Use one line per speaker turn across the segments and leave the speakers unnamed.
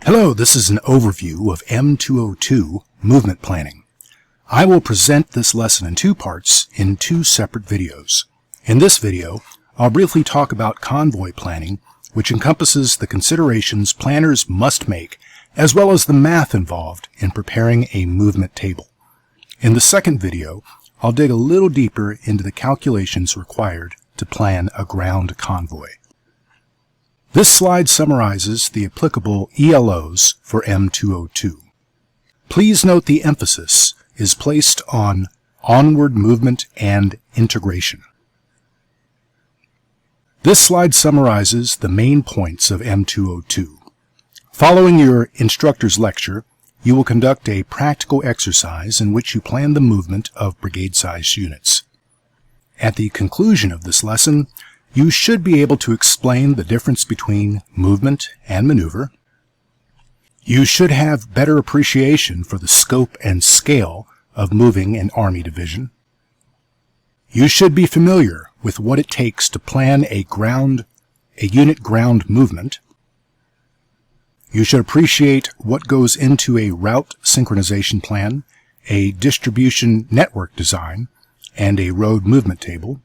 Hello, this is an overview of M202 movement planning. I will present this lesson in two parts in two separate videos. In this video, I'll briefly talk about convoy planning, which encompasses the considerations planners must make, as well as the math involved in preparing a movement table. In the second video, I'll dig a little deeper into the calculations required to plan a ground convoy. This slide summarizes the applicable ELOs for M202. Please note the emphasis is placed on onward movement and integration. This slide summarizes the main points of M202. Following your instructor's lecture, you will conduct a practical exercise in which you plan the movement of brigade-sized units. At the conclusion of this lesson, you should be able to explain the difference between movement and maneuver. You should have better appreciation for the scope and scale of moving an Army division. You should be familiar with what it takes to plan a unit ground movement. You should appreciate what goes into a route synchronization plan, a distribution network design, and a road movement table.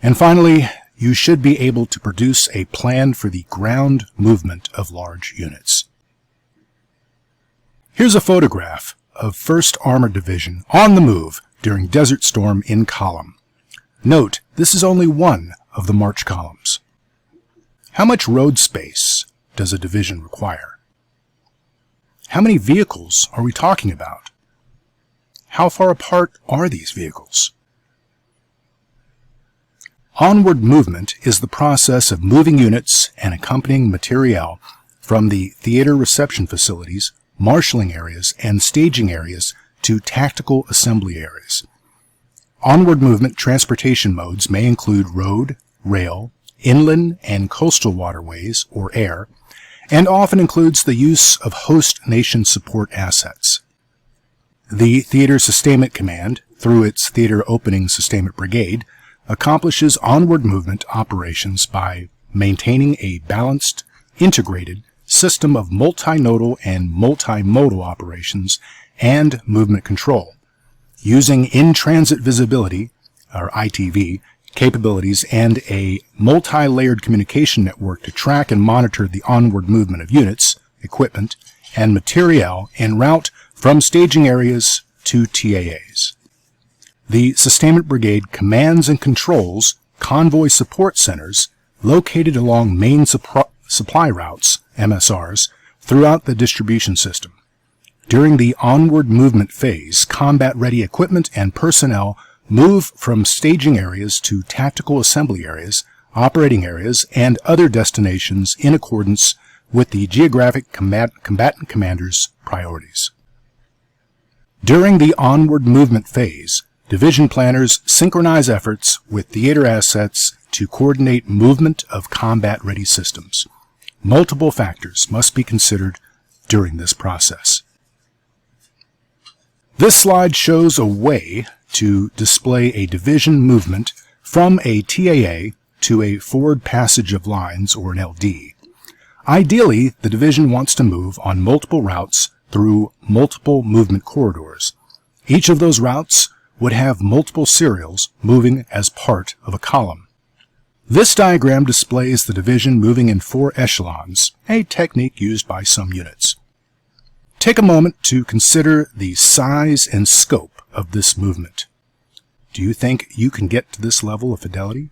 And finally, you should be able to produce a plan for the ground movement of large units. Here's a photograph of 1st Armored Division on the move during Desert Storm in column. Note, this is only one of the march columns. How much road space does a division require? How many vehicles are we talking about? How far apart are these vehicles? Onward movement is the process of moving units and accompanying materiel from the theater reception facilities, marshalling areas, and staging areas to tactical assembly areas. Onward movement transportation modes may include road, rail, inland and coastal waterways or air, and often includes the use of host nation support assets. The Theater Sustainment Command, through its Theater Opening Sustainment Brigade, accomplishes onward movement operations by maintaining a balanced, integrated system of multinodal and multimodal operations and movement control, using in-transit visibility, or ITV, capabilities and a multi-layered communication network to track and monitor the onward movement of units, equipment, and materiel en route from staging areas to TAAs. The Sustainment Brigade commands and controls convoy support centers located along main supply routes, MSRs, throughout the distribution system. During the onward movement phase, combat-ready equipment and personnel move from staging areas to tactical assembly areas, operating areas, and other destinations in accordance with the geographic combatant commander's priorities. During the onward movement phase, division planners synchronize efforts with theater assets to coordinate movement of combat-ready systems. Multiple factors must be considered during this process. This slide shows a way to display a division movement from a TAA to a forward passage of lines, or an LD. Ideally, the division wants to move on multiple routes through multiple movement corridors. Each of those routes would have multiple serials moving as part of a column. This diagram displays the division moving in 4 echelons, a technique used by some units. Take a moment to consider the size and scope of this movement. Do you think you can get to this level of fidelity?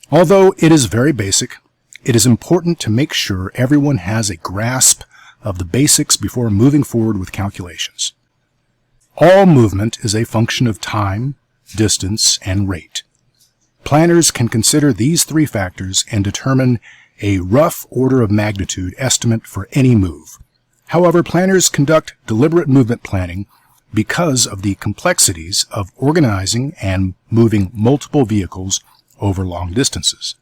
Although it is very basic, it is important to make sure everyone has a grasp of the basics before moving forward with calculations. All movement is a function of time, distance, and rate. Planners can consider these 3 factors and determine a rough order of magnitude estimate for any move. However, planners conduct deliberate movement planning because of the complexities of organizing and moving multiple vehicles over long distances.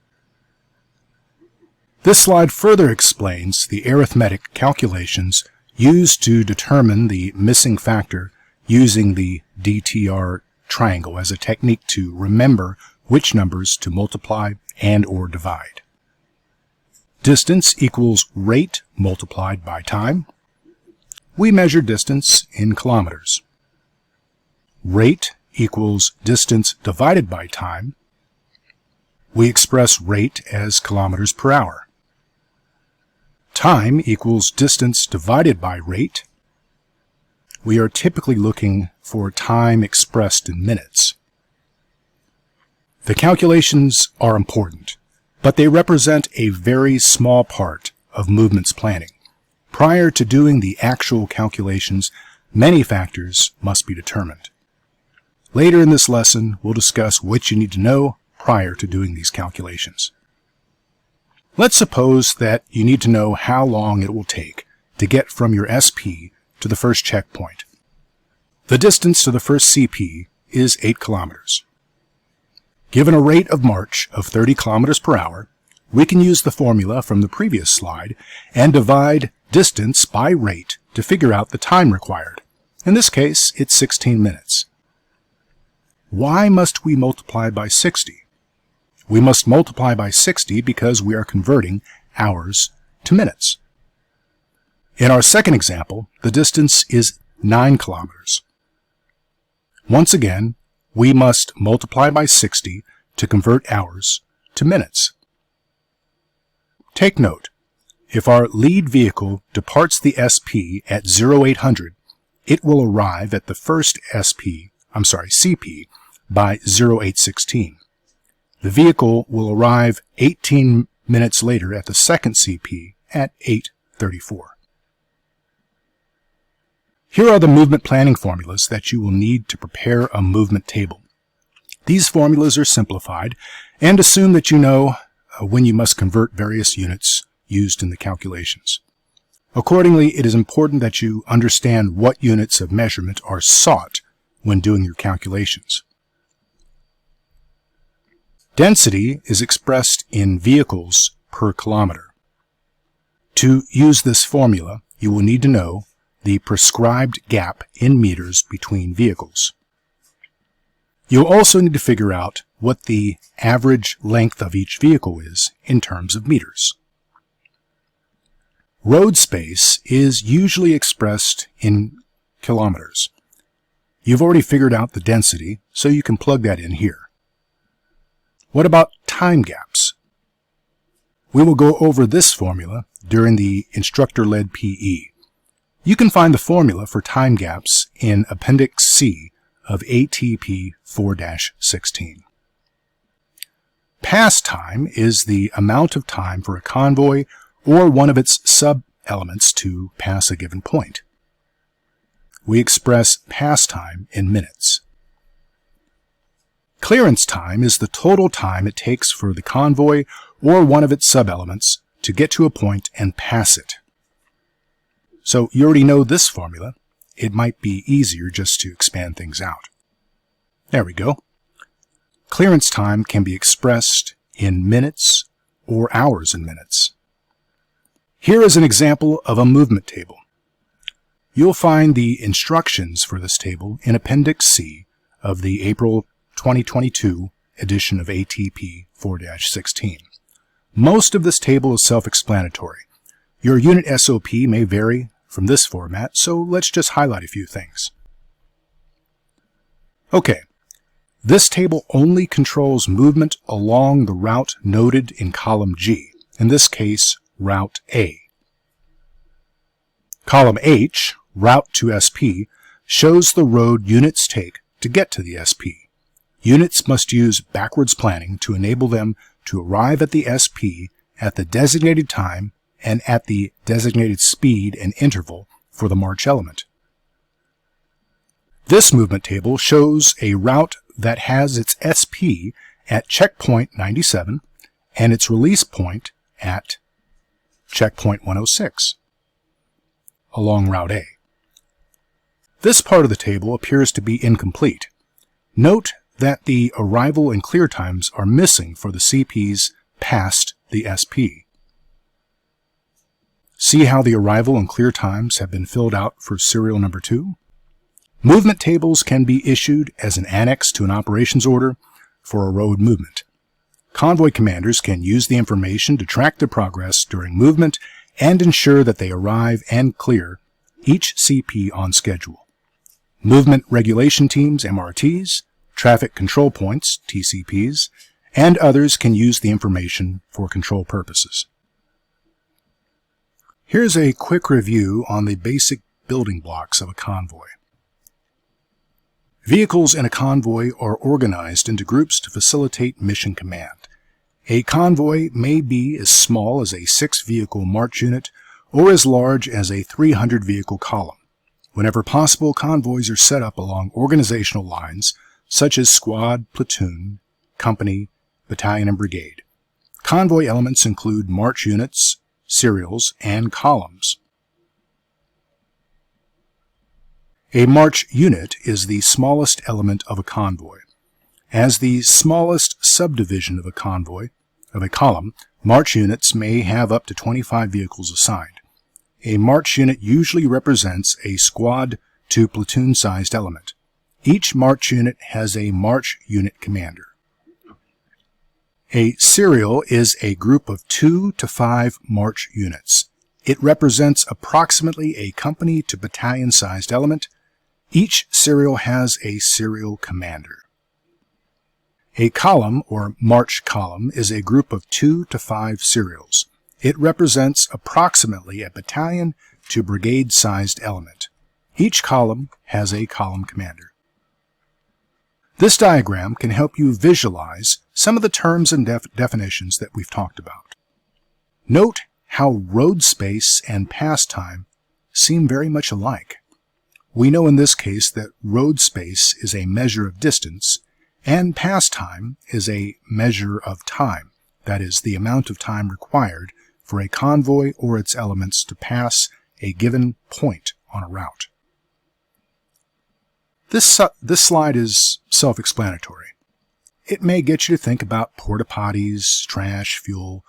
This slide further explains the arithmetic calculations used to determine the missing factor using the DTR triangle as a technique to remember which numbers to multiply and or divide. Distance equals rate multiplied by time. We measure distance in kilometers. Rate equals distance divided by time. We express rate as kilometers per hour. Time equals distance divided by rate. We are typically looking for time expressed in minutes. The calculations are important, but they represent a very small part of movements planning. Prior to doing the actual calculations, many factors must be determined. Later in this lesson, we'll discuss what you need to know prior to doing these calculations. Let's suppose that you need to know how long it will take to get from your SP to the first checkpoint. The distance to the first CP is 8 kilometers. Given a rate of march of 30 kilometers per hour, we can use the formula from the previous slide and divide distance by rate to figure out the time required. In this case, it's 16 minutes. Why must we multiply by 60? We must multiply by 60 because we are converting hours to minutes. In our second example, the distance is 9 kilometers. Once again, we must multiply by 60 to convert hours to minutes. Take note, if our lead vehicle departs the SP at 0800, it will arrive at the first CP by 0816. The vehicle will arrive 18 minutes later at the second CP at 8:34. Here are the movement planning formulas that you will need to prepare a movement table. These formulas are simplified and assume that you know when you must convert various units used in the calculations. Accordingly, it is important that you understand what units of measurement are sought when doing your calculations. Density is expressed in vehicles per kilometer. To use this formula, you will need to know the prescribed gap in meters between vehicles. You'll also need to figure out what the average length of each vehicle is in terms of meters. Road space is usually expressed in kilometers. You've already figured out the density, so you can plug that in here. What about time gaps? We will go over this formula during the instructor-led PE. You can find the formula for time gaps in Appendix C of ATP 4-16. Pass time is the amount of time for a convoy or one of its sub-elements to pass a given point. We express pass time in minutes. Clearance time is the total time it takes for the convoy or one of its sub-elements to get to a point and pass it. So you already know this formula. It might be easier just to expand things out. There we go. Clearance time can be expressed in minutes or hours in minutes. Here is an example of a movement table. You'll find the instructions for this table in Appendix C of the April 2022 edition of ATP 4-16. Most of this table is self-explanatory. Your unit SOP may vary from this format, so let's just highlight a few things. Okay, this table only controls movement along the route noted in column G, in this case, route A. Column H, route to SP, shows the road units take to get to the SP. Units must use backwards planning to enable them to arrive at the SP at the designated time and at the designated speed and interval for the march element. This movement table shows a route that has its SP at checkpoint 97 and its release point at checkpoint 106 along Route A. This part of the table appears to be incomplete. Note that the arrival and clear times are missing for the CPs past the SP. See how the arrival and clear times have been filled out for serial number 2? Movement tables can be issued as an annex to an operations order for a road movement. Convoy commanders can use the information to track their progress during movement and ensure that they arrive and clear each CP on schedule. Movement regulation teams, MRTs, traffic control points, TCPs, and others can use the information for control purposes. Here's a quick review on the basic building blocks of a convoy. Vehicles in a convoy are organized into groups to facilitate mission command. A convoy may be as small as a 6-vehicle march unit or as large as a 300-vehicle column. Whenever possible, convoys are set up along organizational lines such as squad, platoon, company, battalion, and brigade. Convoy elements include march units, serials, and columns. A march unit is the smallest element of a convoy. As the smallest subdivision of a column, march units may have up to 25 vehicles assigned. A march unit usually represents a squad to platoon-sized element. Each march unit has a march unit commander. A serial is a group of 2 to 5 march units. It represents approximately a company to battalion-sized element. Each serial has a serial commander. A column, or march column, is a group of 2 to 5 serials. It represents approximately a battalion to brigade-sized element. Each column has a column commander. This diagram can help you visualize some of the terms and definitions that we've talked about. Note how road space and pass time seem very much alike. We know in this case that road space is a measure of distance and pass time is a measure of time, that is, the amount of time required for a convoy or its elements to pass a given point on a route. This slide is self-explanatory. It may get you to think about porta potties, trash, fuel,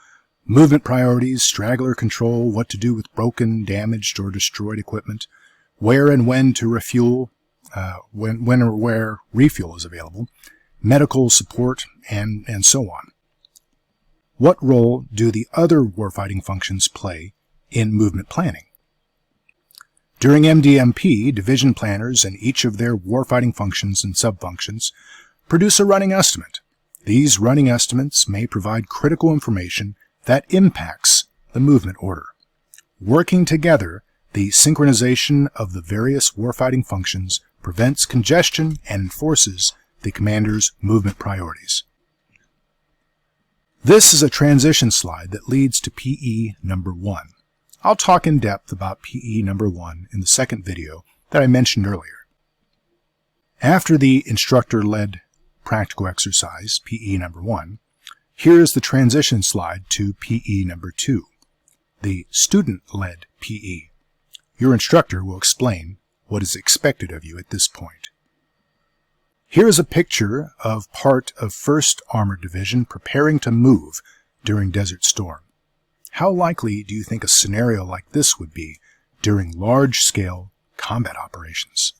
movement priorities, straggler control, what to do with broken, damaged, or destroyed equipment, where and when to refuel, when or where refuel is available, medical support, and so on. What role do the other warfighting functions play in movement planning? During MDMP, division planners and each of their warfighting functions and subfunctions produce a running estimate. These running estimates may provide critical information that impacts the movement order. Working together, the synchronization of the various warfighting functions prevents congestion and enforces the commander's movement priorities. This is a transition slide that leads to PE number 1. I'll talk in depth about PE number 1 in the second video that I mentioned earlier. After the instructor-led practical exercise, PE number 1, here is the transition slide to PE number 2, the student-led PE. Your instructor will explain what is expected of you at this point. Here is a picture of part of 1st Armored Division preparing to move during Desert Storm. How likely do you think a scenario like this would be during large-scale combat operations?